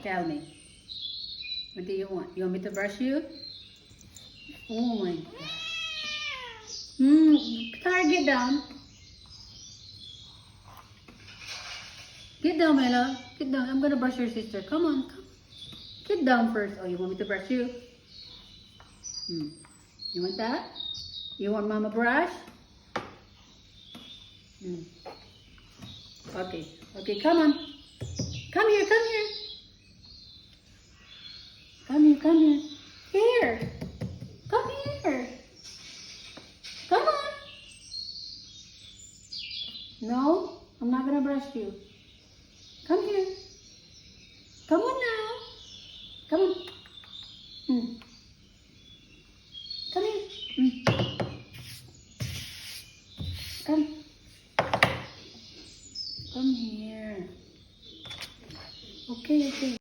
Tell me. What do you want? You want me to brush you? Oh my God. Tara, get down. Get down, my love. Get down. I'm gonna brush your sister. Come on. Come. Get down first. Oh, you want me to brush you? You want that? You want Mama brush? Okay. Okay, come on. Come here, come here. Come here, come here. Here. Come here. Come on. No, I'm not gonna brush you. Come here. Come on now.